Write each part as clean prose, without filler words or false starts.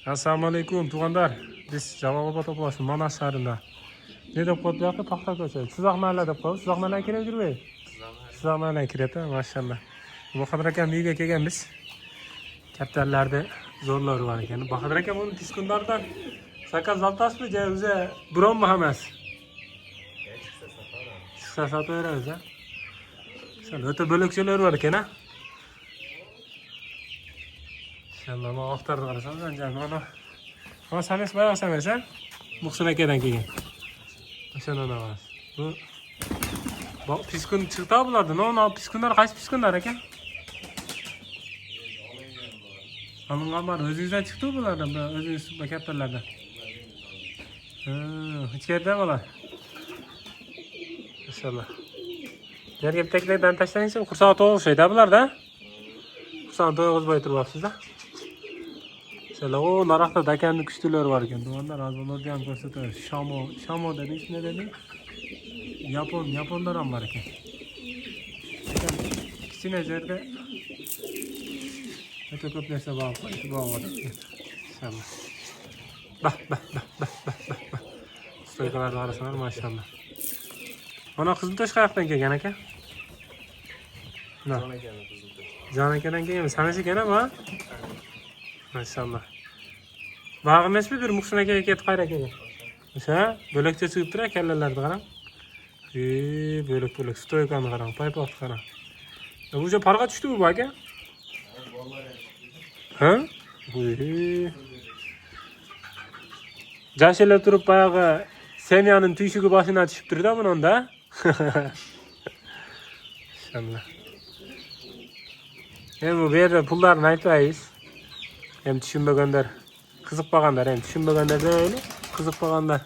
Assalomu alaykum tug'anlar. Biz Jalolobod oblasti Manas shahrida. Ne deb qo'ydi bu yoqqa paxta ko'cha. Sizoq mahalla deb qo'ydi. Sizoq mahalla kirib yurmay. Sizoq mahalla kiradi, mashallah. Bahodir akam uyga kelganmiz. Kaptallarda zo'rlar bor ekan. Bahodir akam uni piskunlardan zakaz oltasizmi, jo o'zi bironmi hammasi? Chiqsa sotaveramiz, ha. Sen o'ta bo'lakchalar bor ekan, ha. İnşallah ama aktardı qarasam zanjam ana. Ama sames bayağı sames ha. Muhsin akadan kelgan. O'shana navas. Bu piskun chiqdi bulardan. No, piskunlar qaysi piskunlar ekan? Alıngan var. O'zingizdan chiqdi bulardan, o'zingiz kattalardan. Hech yerda bular. İnşallah. Yerga bittakladan tashlaysiz, qursog'i to'g'ishaydi bularda. Qursog'i to'g'izmay turibsiz-da. O narakta dakanlı kuştular var ekan. Dumanlar az onlarga ham ko'rsatamiz. Shamo dedi, ne dedi? Yaponlar ham var ekan. Kichkina joyda o'ta ko'p narsa bor ekan. Inshaalloh. Bah. Stoykalarni qarasanglar, mashallah. Mana Qiziltosh qayoqdan kelgan aka? Jon akadan kelgan. Sanas ekan ama. Maşallah. Bağ emasmi bir Muhsin akaga ketib qayra kelgan. O'sha bo'lakcha chiqib turadi, kallalarni qarang. Bo'lak stoykani qarang, paypoqni qarang. O'sha parga tushdimi bu aka? Ha? Jashlab turib bayog'i semyaning tuyshigi boshidan tushib turdi buningda. Inshaalloh. Bu yerda pullarni aytmaymiz. Hem tushunmaganlar, qiziqmaganlar, hem tushunmaganlar deyli, qiziqmaganlar.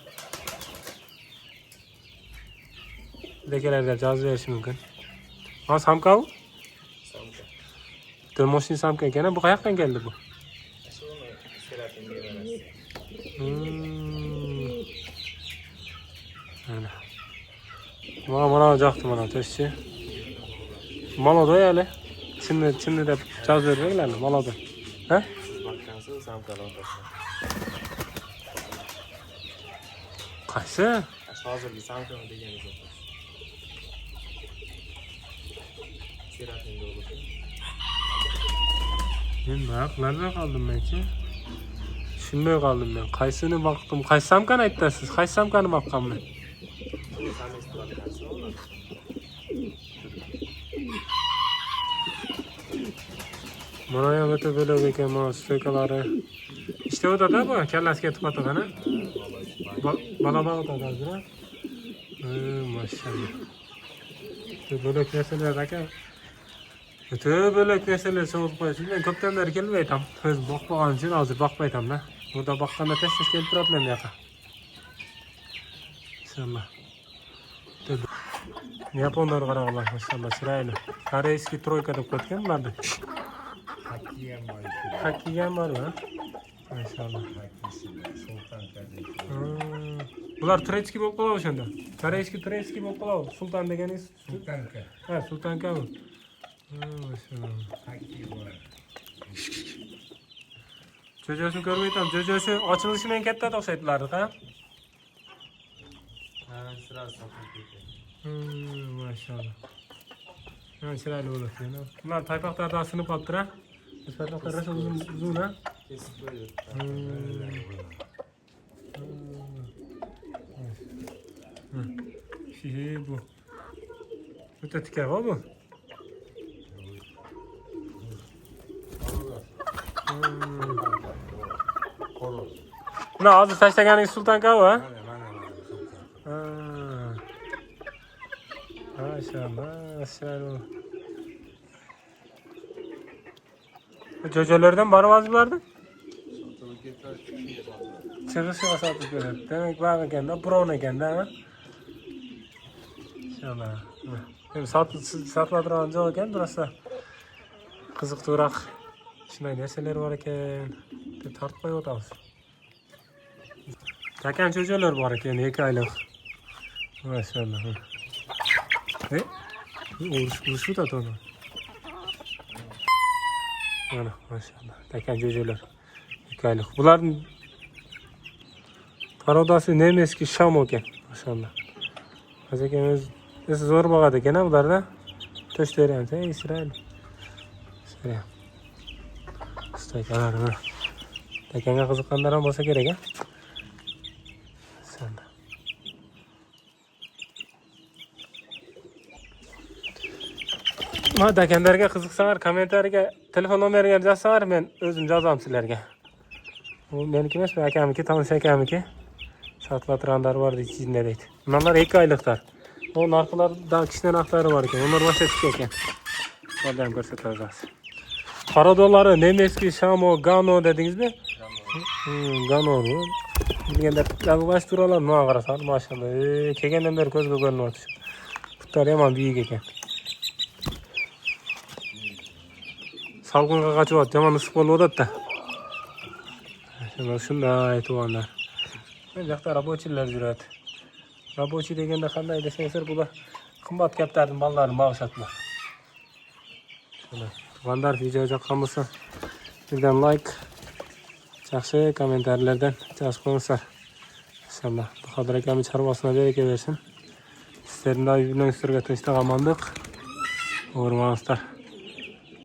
Lekelarda javob berishi mumkin. Ha, samka bu? Samka. Termoshin samka ekan, bu qayoqdan keldi bu? Mana joqdi mana to'shchi. Malodoy hali. Chinni deb javob berganlar, malodoy. Ha? Qaysi? Hozirgi samkani deganiz yo'q. Seratinga o'ldi. Men naqlarga qoldim menchi. Tushunmay qoldim men. Qaysini vaqtim, qaysi samkani aytasiz? Qaysi samkani boqqanman? Mana ham o'ta bo'lak ekan, mana stoykalari. İşte o da bu, kellasi ketib qotgan, ha? Balabağı o'tadi hozir, ha? Maşallah. Bo'lak narsalar aka. O'ta bo'lak narsalar sotib qo'yasiz. Men ko'pdan beri kelmay aytam. O'z boqmagan uchun hozir boqmaytamda. Burada boqqanda tez kelib turibman bu yoqqa. Inshaalloh. Yaponlar qaranglar, maşallah, chiroyli. Koreyskiy troyka deb qo'ygan bularni. Hakkiyam var mı? Maşallah. Bular Turetskiy bo'lib qoladi o'shanda. Turetskiy bo'lib qoladi. Sultan deganingiz? Sultanka. Ha, Sultankami? Maşallah. Jo'josini ko'rmaytam. Jo'josi ochilishi men katta o'xshaydilar, ha? Ha, sirasi sotib ketdi. Maşallah. Ha, chiroyli bo'ladi. Bular paypoqlardan sinib qolibdi, ha? Paypoqlar rosa uzun, ha? Kesib qo'ydi. Bu. O'ta tikar bu. Buni hozir tashlaganingiz Sultankami, ha? Maşallah. Jo'jolardan bor bularni? Chiqishiga sotib beradi. Demak, bor ekanda, biron ekanda, ha? Inshaalloh. Sotadigan joy ekan, rosa qiziqroq. Shunday narsalar bor ekan, deb tortib qo'yotamiz. Takan jo'jolar bor ekan, 2 oylik. Maşallah. Urush da onu. Ana maşallah. Takan jo'jolar. 2 aylık. Bunların parodası ne eski Şam oken. Maşallah. Hazekemiz zor bağadı gene bunlar da. Töş veriyorum. Sen İsrail. İsrail. Staykalarını. Tekenge kızıkkanlara olsa gerek ha. Sen de. Tekenlerge kızıksalar komentarga telefon numarını yazsalar ben özüm yazam sizlerge. Bu benimki emas, akamiki, tanış akamiki. Satlatıranlar vardı içinde deydi. Bunlar 2 aylıklar. O narkılarda kişinin hakları var iken. Onlar başa çıkıyorken. Oradan göstereceğiz. Paradoları Nemeski, Şamo, Gano dediniz mi? Gano bu. Bilgenler baş duralar ne ağırsan maşallah. Kegenden beri gözü görünüyor. Putlar yaman büyük eken. Salgınga kaçıp at, yaman ısık olup da. Şunda ayet olanlar. Ben jakta rabochiler jürät. Rabochi degende qanday desеңizer bular qimmat kaptardın ballarını bağışlatma. Şöyle. Tuğanlar video жаққан болса birden like, жақсы komentarlardan жазып қойыңыздар. İnşallah Bahadır akамın çarvasına bereke versin. Sizlerin de birbirine üstlerine tinçlik, amandıq. Uğurmanızlar.